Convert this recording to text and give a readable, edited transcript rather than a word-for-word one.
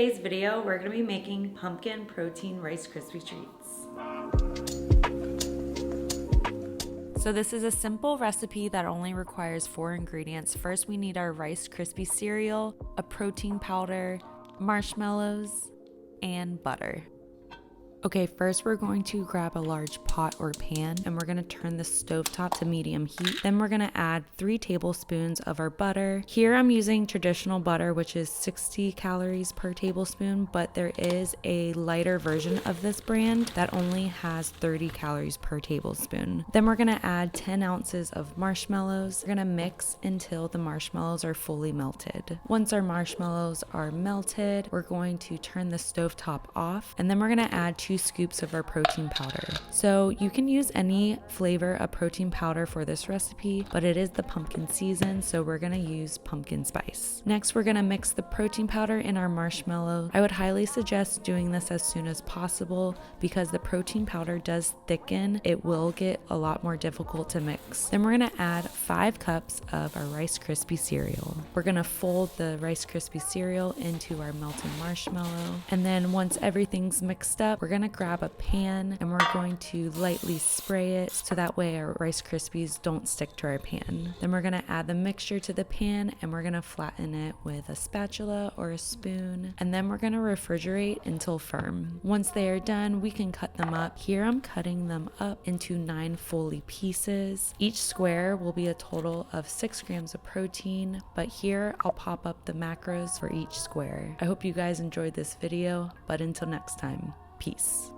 today's video, we're gonna be making pumpkin protein Rice Krispie treats. So this is a simple recipe that only requires 4 ingredients. First, we need our Rice Krispie cereal, a protein powder, marshmallows, and butter. Okay, first we're going to grab a large pot or pan and we're gonna turn the stovetop to medium heat. Then we're gonna add 3 tablespoons of our butter. Here I'm using traditional butter, which is 60 calories per tablespoon, but there is a lighter version of this brand that only has 30 calories per tablespoon. Then we're gonna add 10 ounces of marshmallows. We're gonna mix until the marshmallows are fully melted. Once our marshmallows are melted, we're going to turn the stovetop off, and then we're gonna add 2 scoops of our protein powder. So you can use any flavor of protein powder for this recipe, but it is the pumpkin season, so we're gonna use pumpkin spice. Next, we're gonna mix the protein powder in our marshmallow. I would highly suggest doing this as soon as possible because the protein powder does thicken. It will get a lot more difficult to mix. Then we're gonna add 5 cups of our Rice Krispie cereal. We're gonna fold the Rice Krispie cereal into our melted marshmallow, and then once everything's mixed up, we're gonna grab a pan and we're going to lightly spray it so that way our Rice Krispies don't stick to our pan. Then we're gonna add the mixture to the pan and we're gonna flatten it with a spatula or a spoon, and then we're gonna refrigerate until firm. Once they are done, we can cut them up. Here I'm cutting them up into 9 fully pieces. Each square will be a total of 6 grams of protein, but here I'll pop up the macros for each square. I hope you guys enjoyed this video, but until next time, peace.